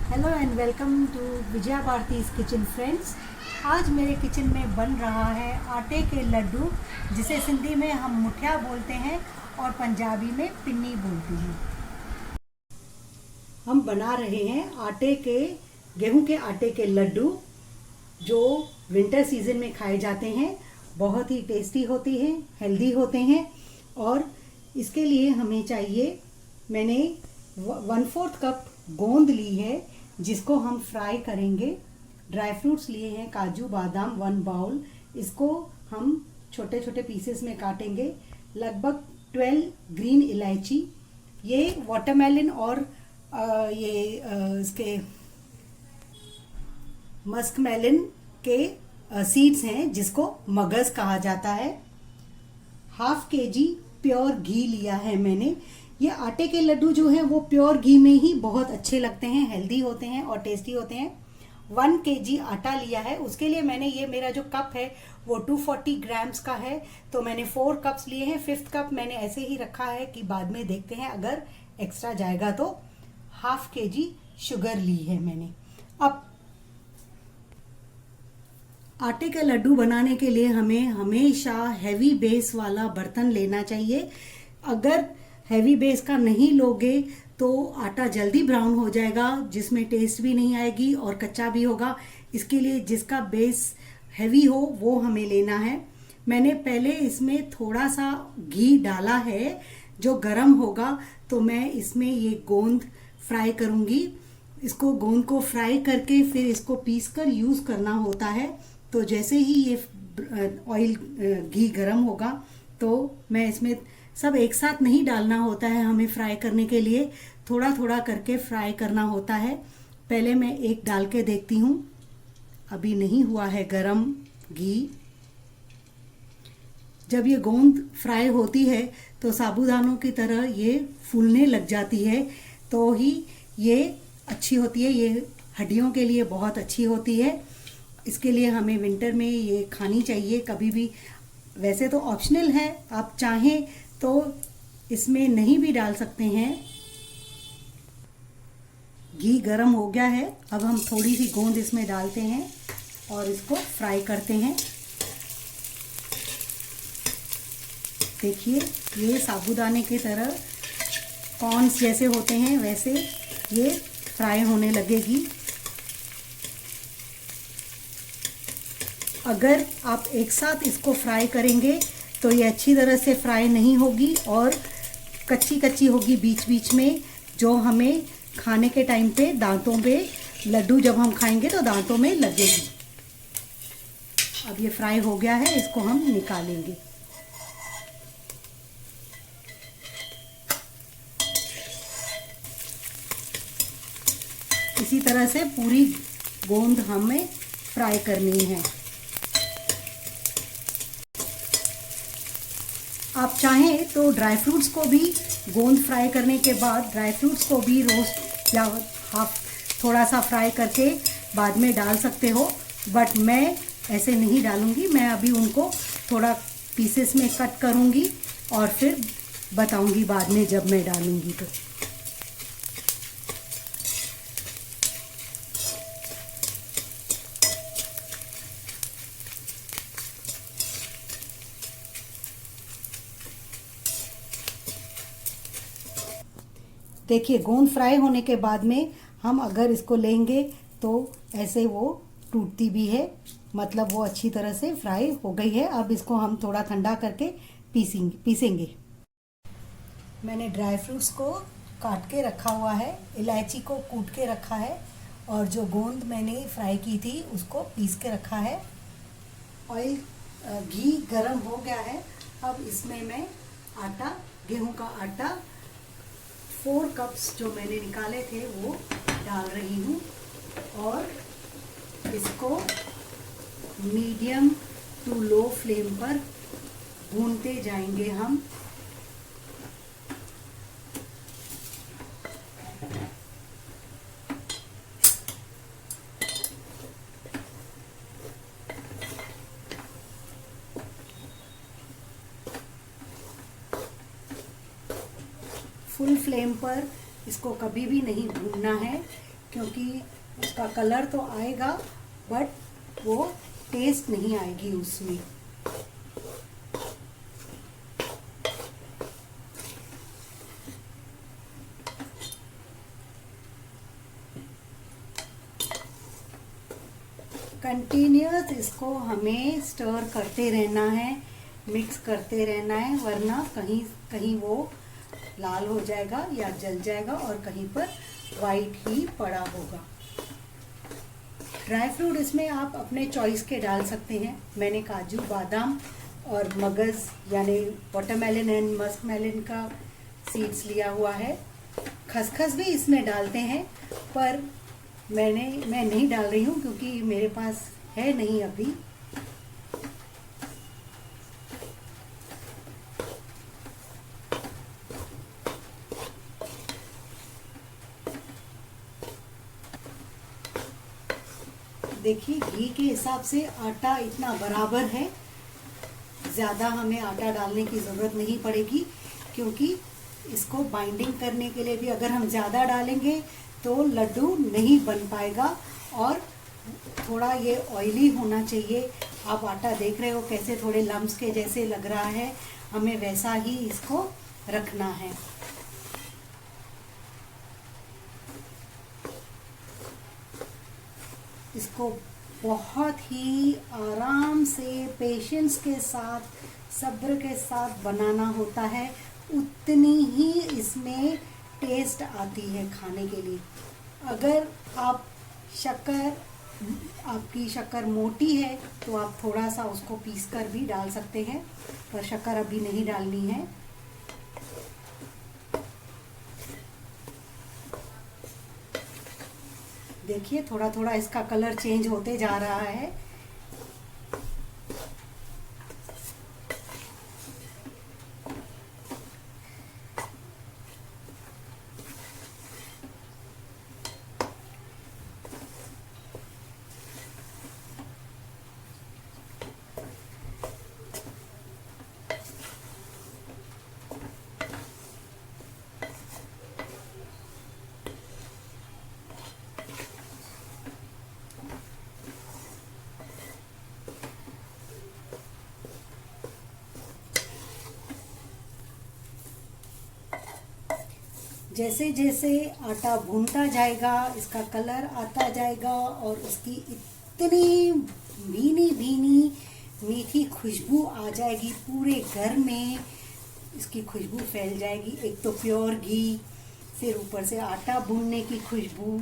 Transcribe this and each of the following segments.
Hello and welcome to Vijaya Bharati's kitchen friends. आज मेरे kitchen में बन रहा है आटे के लड्डू, जिसे सिंधी में हम मुठिया बोलते हैं और पंजाबी में पिन्नी बोलते हैं। हम बना रहे हैं गेहूं के आटे के लड्डू, जो विंटर सीजन में खाए जाते हैं। बहुत ही टेस्टी होते हैं, हेल्दी होते हैं। और इसके लिए हमें चाहिए, मैंने 1/4 कप गोंद ली है, जिसको हम फ्राई करेंगे। ड्राई फ्रूट्स लिए हैं, काजू बादाम 1 बाउल। इसको हम छोटे छोटे पीसेस में काटेंगे। लगभग 12 ग्रीन इलायची। ये वाटरमेलन और इसके मस्क मेलन के सीड्स हैं, जिसको मगज कहा जाता है। 1/2 kg प्योर घी लिया है मैंने। ये आटे के लड्डू जो हैं वो प्योर घी में ही बहुत अच्छे लगते हैं, हेल्दी होते हैं और टेस्टी होते हैं। 1 kg आटा लिया है। उसके लिए मैंने, ये मेरा जो कप है वो 240 ग्राम्स का है, तो मैंने 4 कप्स लिए हैं। 5th कप मैंने ऐसे ही रखा है कि बाद में देखते हैं अगर एक्स्ट्रा जाएगा तो। 1/2 kg शुगर ली है मैंने। अब आटे का लड्डू बनाने के लिए हमें हमेशा हैवी बेस वाला बर्तन लेना चाहिए। अगर हैवी बेस का नहीं लोगे तो आटा जल्दी ब्राउन हो जाएगा, जिसमें टेस्ट भी नहीं आएगी और कच्चा भी होगा। इसके लिए जिसका बेस हैवी हो वो हमें लेना है। मैंने पहले इसमें थोड़ा सा घी डाला है, जो गरम होगा तो मैं इसमें ये गोंद फ्राई करूंगी। इसको गोंद को फ्राई करके फिर इसको पीस कर यूज करना होता है। तो जैसे ही ये ऑयल घी गरम होगा तो मैं इसमें, सब एक साथ नहीं डालना होता है हमें फ्राई करने के लिए, थोड़ा थोड़ा करके फ्राई करना होता है। पहले मैं एक डाल के देखती हूँ। अभी नहीं हुआ है गरम घी। जब ये गोंद फ्राई होती है तो साबूदानों की तरह ये फूलने लग जाती है, तो ही ये अच्छी होती है। ये हड्डियों के लिए बहुत अच्छी होती है। इसके लिए हमें विंटर में ये खानी चाहिए कभी भी। वैसे तो ऑप्शनल है, आप चाहें तो इसमें नहीं भी डाल सकते हैं। घी गरम हो गया है। अब हम थोड़ी सी गोंद इसमें डालते हैं और इसको फ्राई करते हैं। देखिए, ये साबूदाने की तरह कॉर्न्स जैसे होते हैं, वैसे ये फ्राई होने लगेगी। अगर आप एक साथ इसको फ्राई करेंगे तो ये अच्छी तरह से फ्राई नहीं होगी और कच्ची कच्ची होगी बीच बीच में, जो हमें खाने के टाइम पे दांतों पे, लड्डू जब हम खाएंगे तो दांतों में लगेगी। अब ये फ्राई हो गया है, इसको हम निकालेंगे। इसी तरह से पूरी गोंद हमें फ्राई करनी है। आप चाहें तो ड्राई फ्रूट्स को भी गोंद फ्राई करने के बाद ड्राई फ्रूट्स को भी रोस्ट या हाफ थोड़ा सा फ्राई करके बाद में डाल सकते हो, बट मैं ऐसे नहीं डालूंगी। मैं अभी उनको थोड़ा पीसेस में कट करूंगी और फिर बताऊंगी बाद में जब मैं डालूंगी तो। देखिए, गोंद फ्राई होने के बाद में हम अगर इसको लेंगे तो ऐसे वो टूटती भी है, मतलब वो अच्छी तरह से फ्राई हो गई है। अब इसको हम थोड़ा ठंडा करके पीसेंगे। मैंने ड्राई फ्रूट्स को काट के रखा हुआ है, इलायची को कूट के रखा है और जो गोंद मैंने फ्राई की थी उसको पीस के रखा है। ऑयल घी गरम हो गया है। अब इसमें मैं आटा, गेहूं का आटा 4 कप्स जो मैंने निकाले थे वो डाल रही हूँ और इसको मीडियम टू लो फ्लेम पर भूनते जाएंगे हम। फुल फ्लेम पर इसको कभी भी नहीं भूनना है, क्योंकि उसका कलर तो आएगा बट वो टेस्ट नहीं आएगी उसमें। कंटिन्यूअस इसको हमें स्टर करते रहना है, मिक्स करते रहना है, वरना कहीं कहीं वो लाल हो जाएगा या जल जाएगा और कहीं पर वाइट ही पड़ा होगा। ड्राई फ्रूट इसमें आप अपने चॉइस के डाल सकते हैं। मैंने काजू, बादाम और मगज़ यानी वाटरमेलन एंड मस्कमेलन का सीड्स लिया हुआ है। खसखस भी इसमें डालते हैं पर मैं नहीं डाल रही हूँ क्योंकि मेरे पास है नहीं अभी। देखिए घी के हिसाब से आटा इतना बराबर है, ज़्यादा हमें आटा डालने की ज़रूरत नहीं पड़ेगी क्योंकि इसको बाइंडिंग करने के लिए भी अगर हम ज़्यादा डालेंगे तो लड्डू नहीं बन पाएगा और थोड़ा ये ऑयली होना चाहिए। आप आटा देख रहे हो कैसे थोड़े लम्स के जैसे लग रहा है, हमें वैसा ही इसको रखना है। इसको बहुत ही आराम से, पेशेंस के साथ, सब्र के साथ बनाना होता है, उतनी ही इसमें टेस्ट आती है खाने के लिए। अगर आपकी शक्कर मोटी है तो आप थोड़ा सा उसको पीस कर भी डाल सकते हैं, पर शक्कर अभी नहीं डालनी है। देखिए थोड़ा थोड़ा इसका कलर चेंज होते जा रहा है। जैसे जैसे आटा भूनता जाएगा इसका कलर आता जाएगा और उसकी इतनी भीनी भीनी मीठी खुशबू आ जाएगी, पूरे घर में इसकी खुशबू फैल जाएगी। एक तो प्योर घी, फिर ऊपर से आटा भूनने की खुशबू।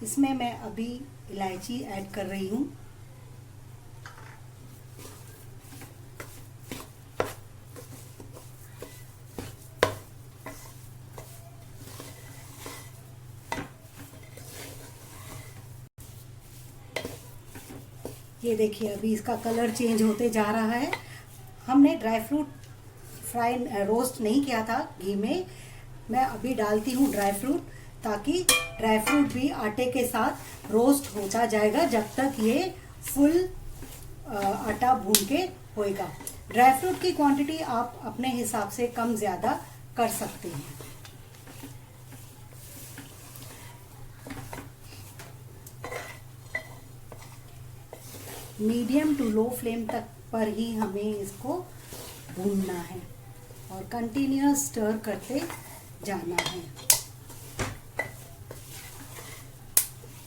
इसमें मैं अभी इलायची ऐड कर रही हूँ। ये देखिए अभी इसका कलर चेंज होते जा रहा है। हमने ड्राई फ्रूट रोस्ट नहीं किया था घी में। मैं अभी डालती हूँ ड्राई फ्रूट, ताकि ड्राई फ्रूट भी आटे के साथ रोस्ट होता जाएगा जब तक ये फुल आटा भून के होएगा। ड्राई फ्रूट की क्वांटिटी आप अपने हिसाब से कम ज़्यादा कर सकते हैं। मीडियम टू लो फ्लेम तक पर ही हमें इसको भूनना है और कंटिन्यूअस स्टर करते जाना है।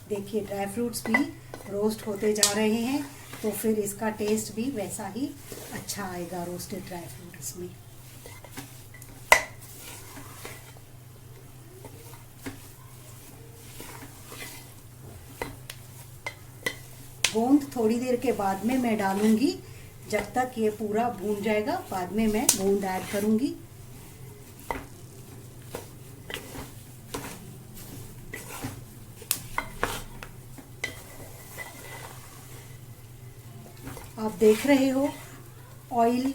देखिए ड्राई फ्रूट्स भी रोस्ट होते जा रहे हैं, तो फिर इसका टेस्ट भी वैसा ही अच्छा आएगा रोस्टेड ड्राई फ्रूट इसमें। गोंद थोड़ी देर के बाद में मैं डालूंगी, जब तक ये पूरा भून जाएगा बाद में मैं गोंद ऐड करूंगी। आप देख रहे हो ऑयल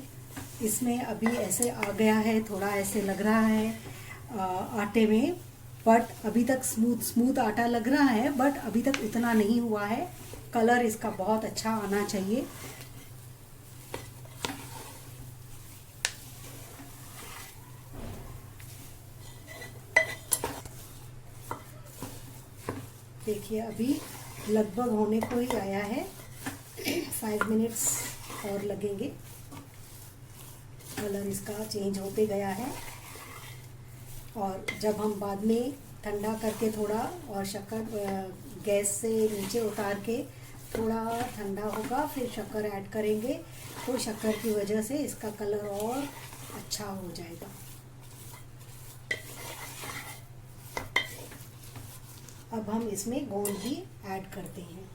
इसमें अभी ऐसे आ गया है, थोड़ा ऐसे लग रहा है आटे में, बट अभी तक स्मूथ आटा लग रहा है, बट अभी तक उतना नहीं हुआ है। कलर इसका बहुत अच्छा आना चाहिए। देखिए अभी लगभग होने को ही आया है, 5 मिनट्स और लगेंगे। कलर इसका चेंज होते गया है और जब हम बाद में ठंडा करके थोड़ा और शक्कर गैस से नीचे उतार के थोड़ा ठंडा होगा फिर शक्कर ऐड करेंगे तो शक्कर की वजह से इसका कलर और अच्छा हो जाएगा। अब हम इसमें गोंद भी ऐड करते हैं।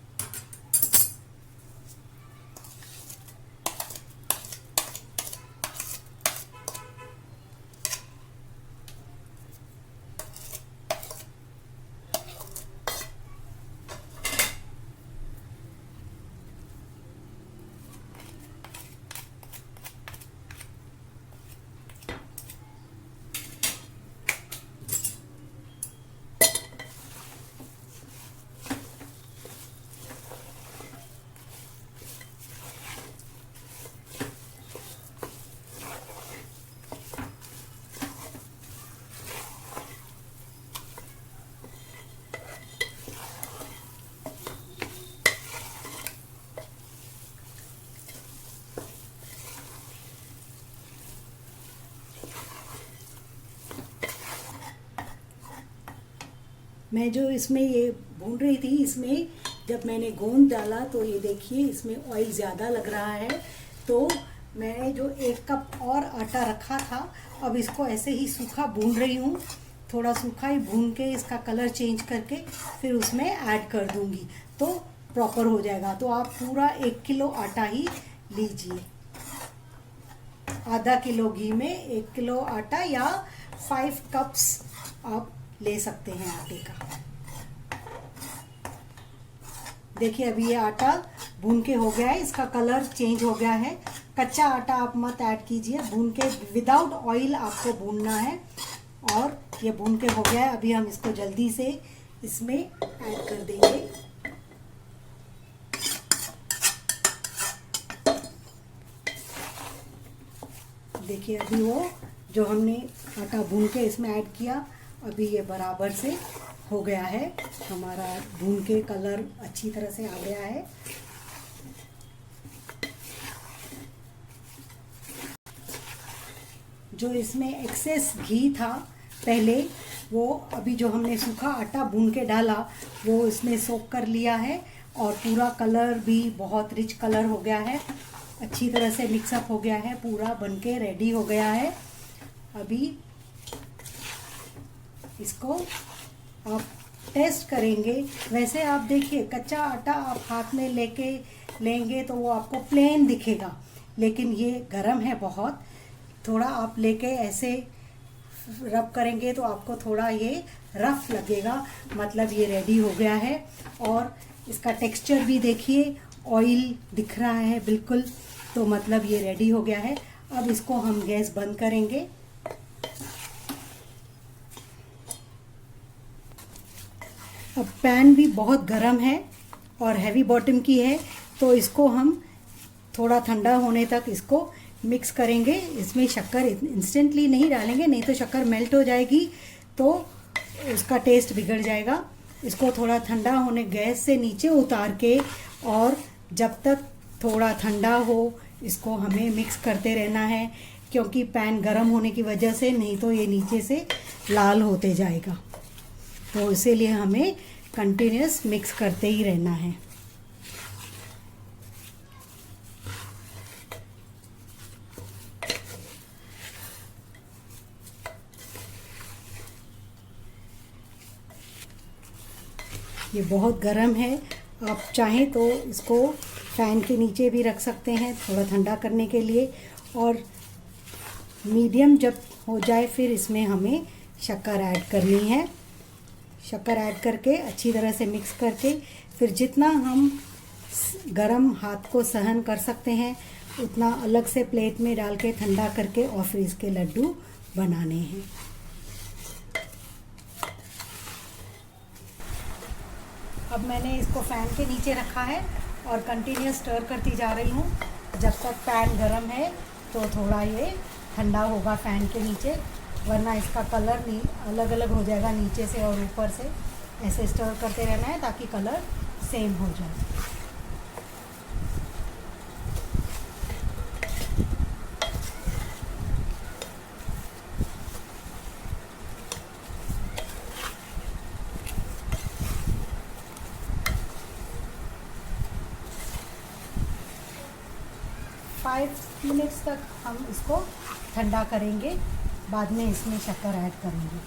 मैं जो इसमें ये भून रही थी, इसमें जब मैंने गोंद डाला तो ये देखिए इसमें ऑयल ज़्यादा लग रहा है, तो मैंने जो 1 कप और आटा रखा था अब इसको ऐसे ही सूखा भून रही हूँ। थोड़ा सूखा ही भून के इसका कलर चेंज करके फिर उसमें ऐड कर दूँगी तो प्रॉपर हो जाएगा। तो आप पूरा 1 किलो आटा ही लीजिए। आधा किलो घी में 1 किलो आटा या 5 कप्स आप ले सकते हैं आटे का। देखिए अभी ये आटा भून के हो गया है, इसका कलर चेंज हो गया है। कच्चा आटा आप मत ऐड कीजिए, भून के विदाउट ऑयल आपको भूनना है। और ये भून के हो गया है, अभी हम इसको जल्दी से इसमें ऐड कर देंगे। देखिए अभी वो जो हमने आटा भून के इसमें ऐड किया अभी ये बराबर से हो गया है। हमारा भून के कलर अच्छी तरह से आ गया है। जो इसमें एक्सेस घी था पहले, वो अभी जो हमने सूखा आटा भून के डाला वो इसमें सोक कर लिया है और पूरा कलर भी बहुत रिच कलर हो गया है। अच्छी तरह से मिक्सअप हो गया है, पूरा बनके रेडी हो गया है। अभी इसको आप टेस्ट करेंगे। वैसे आप देखिए कच्चा आटा आप हाथ में लेंगे तो वो आपको प्लेन दिखेगा, लेकिन ये गरम है बहुत। थोड़ा आप लेके ऐसे रब करेंगे तो आपको थोड़ा ये रफ लगेगा, मतलब ये रेडी हो गया है। और इसका टेक्सचर भी देखिए, ऑयल दिख रहा है बिल्कुल, तो मतलब ये रेडी हो गया है। अब इसको हम गैस बंद करेंगे। अब पैन भी बहुत गर्म है और हैवी बॉटम की है, तो इसको हम थोड़ा ठंडा होने तक इसको मिक्स करेंगे। इसमें शक्कर इंस्टेंटली नहीं डालेंगे, नहीं तो शक्कर मेल्ट हो जाएगी तो उसका टेस्ट बिगड़ जाएगा। इसको थोड़ा ठंडा होने गैस से नीचे उतार के और जब तक थोड़ा ठंडा हो इसको हमें मिक्स करते रहना है, क्योंकि पैन गर्म होने की वजह से नहीं तो ये नीचे से लाल होते जाएगा। तो इसीलिए हमें कंटिन्यूस मिक्स करते ही रहना है। ये बहुत गर्म है, आप चाहें तो इसको फैन के नीचे भी रख सकते हैं थोड़ा ठंडा करने के लिए। और मीडियम जब हो जाए फिर इसमें हमें शक्कर ऐड करनी है। शक्कर ऐड करके अच्छी तरह से मिक्स करके फिर जितना हम गरम हाथ को सहन कर सकते हैं उतना अलग से प्लेट में डाल के ठंडा करके और फिर इसके लड्डू बनाने हैं। अब मैंने इसको फैन के नीचे रखा है और कंटिन्यूस स्टर करती जा रही हूँ जब तक पैन गरम है। तो थोड़ा ये ठंडा होगा फैन के नीचे, वरना इसका कलर नहीं अलग अलग हो जाएगा नीचे से और ऊपर से। ऐसे स्टर करते रहना है ताकि कलर सेम हो जाए। फाइव मिनट्स तक हम इसको ठंडा करेंगे, बाद में इसमें शक्कर ऐड करेंगे।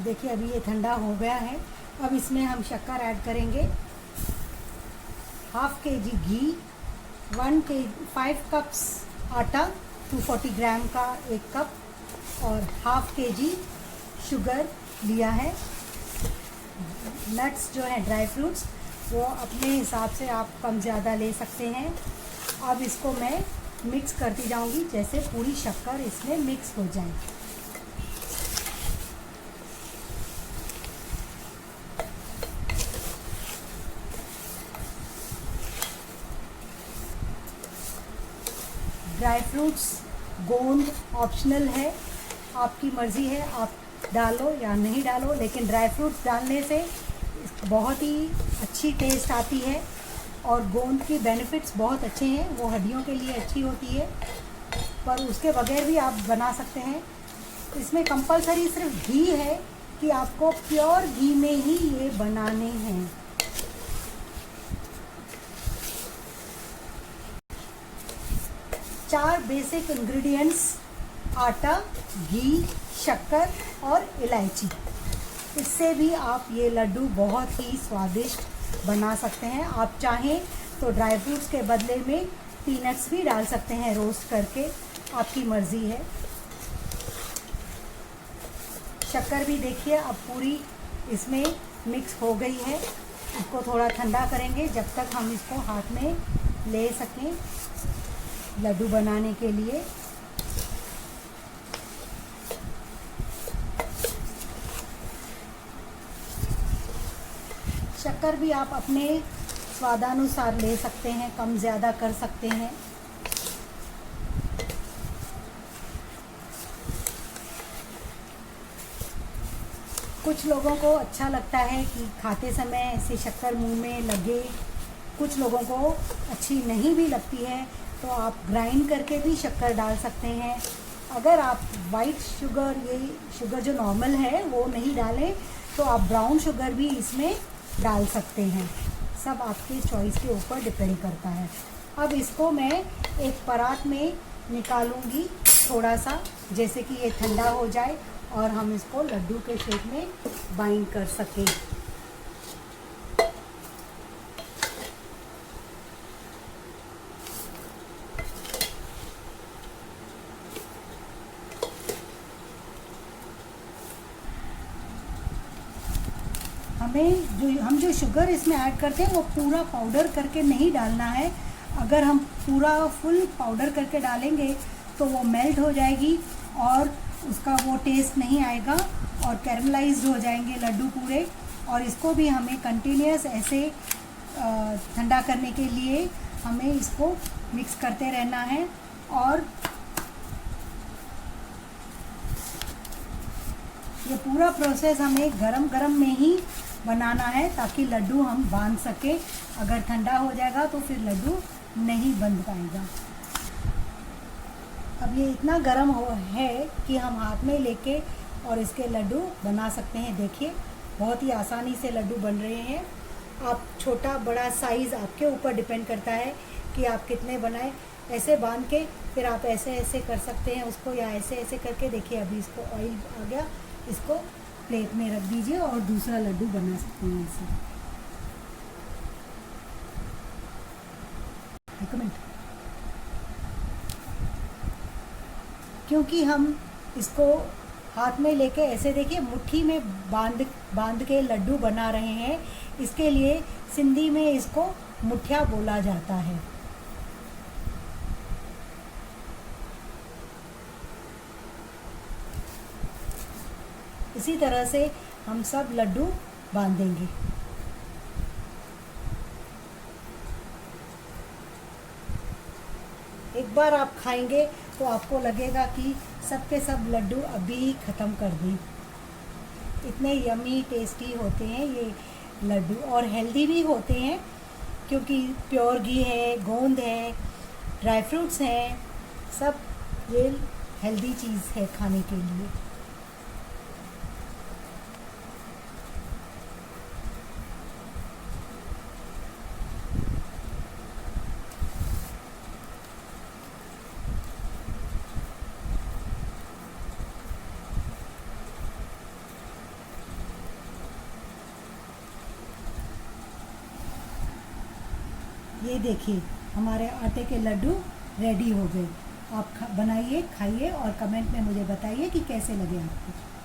देखिए अभी ये ठंडा हो गया है। अब इसमें हम शक्कर ऐड करेंगे। हाफ के जी घी, 5 कप्स आटा, 240 ग्राम का 1 कप और हाफ के जी शुगर लिया है। नट्स जो है ड्राई फ्रूट्स वो अपने हिसाब से आप कम ज़्यादा ले सकते हैं। अब इसको मैं मिक्स करती जाऊंगी जैसे पूरी शक्कर इसमें मिक्स हो जाए। ड्राई फ्रूट्स गोंद ऑप्शनल है, आपकी मर्ज़ी है, आप डालो या नहीं डालो, लेकिन ड्राई फ्रूट्स डालने से बहुत ही अच्छी टेस्ट आती है और गोंद की बेनिफिट्स बहुत अच्छे हैं, वो हड्डियों के लिए अच्छी होती है, पर उसके बगैर भी आप बना सकते हैं। इसमें कंपलसरी सिर्फ घी है कि आपको प्योर घी में ही ये बनाने हैं। चार बेसिक इंग्रेडिएंट्स, आटा, घी, शक्कर और इलायची, इससे भी आप ये लड्डू बहुत ही स्वादिष्ट बना सकते हैं। आप चाहें तो ड्राई फ्रूट्स के बदले में पीनट्स भी डाल सकते हैं रोस्ट करके, आपकी मर्ज़ी है। शक्कर भी देखिए अब पूरी इसमें मिक्स हो गई है। इसको थोड़ा ठंडा करेंगे जब तक हम इसको हाथ में ले सकें लड्डू बनाने के लिए। शक्कर भी आप अपने स्वादानुसार ले सकते हैं, कम ज़्यादा कर सकते हैं। कुछ लोगों को अच्छा लगता है कि खाते समय ऐसे शक्कर मुंह में लगे, कुछ लोगों को अच्छी नहीं भी लगती है, तो आप ग्राइंड करके भी शक्कर डाल सकते हैं। अगर आप वाइट शुगर, ये शुगर जो नॉर्मल है वो नहीं डालें तो आप ब्राउन शुगर भी इसमें डाल सकते हैं। सब आपके चॉइस के ऊपर डिपेंड करता है। अब इसको मैं एक परात में निकालूंगी थोड़ा सा, जैसे कि ये ठंडा हो जाए और हम इसको लड्डू के शेप में बाइंड कर सकें। हम जो शुगर इसमें ऐड करते हैं वो पूरा पाउडर करके नहीं डालना है। अगर हम पूरा फुल पाउडर करके डालेंगे तो वो मेल्ट हो जाएगी और उसका वो टेस्ट नहीं आएगा और कैरमलाइज्ड हो जाएंगे लड्डू पूरे। और इसको भी हमें कंटिन्यूस ऐसे ठंडा करने के लिए हमें इसको मिक्स करते रहना है। और ये पूरा प्रोसेस हमें गरम गरम में ही बनाना है ताकि लड्डू हम बांध सके। अगर ठंडा हो जाएगा तो फिर लड्डू नहीं बंध पाएगा। अब ये इतना गरम है कि हम हाथ में लेके और इसके लड्डू बना सकते हैं। देखिए बहुत ही आसानी से लड्डू बन रहे हैं। आप छोटा बड़ा साइज़ आपके ऊपर डिपेंड करता है कि आप कितने बनाएं। ऐसे बांध के फिर आप ऐसे ऐसे कर सकते हैं उसको, या ऐसे ऐसे करके देखिए अभी इसको ऑयल आ गया, इसको प्लेट में रख दीजिए और दूसरा लड्डू बना सकते हैं ऐसे। एक मिनट, क्योंकि हम इसको हाथ में लेके ऐसे देखिए मुट्ठी में बांध के लड्डू बना रहे हैं, इसके लिए सिंधी में इसको मुठिया बोला जाता है। इसी तरह से हम सब लड्डू बांधेंगे। एक बार आप खाएंगे तो आपको लगेगा कि सबके सब लड्डू अभी ख़त्म कर दी। इतने यमी टेस्टी होते हैं ये लड्डू, और हेल्दी भी होते हैं क्योंकि प्योर घी है, गोंद है, ड्राई फ्रूट्स हैं, सब ये हेल्दी चीज़ है खाने के लिए। ये देखिए हमारे आटे के लड्डू रेडी हो गए। आप बनाइए, खाइए और कमेंट में मुझे बताइए कि कैसे लगे आपको।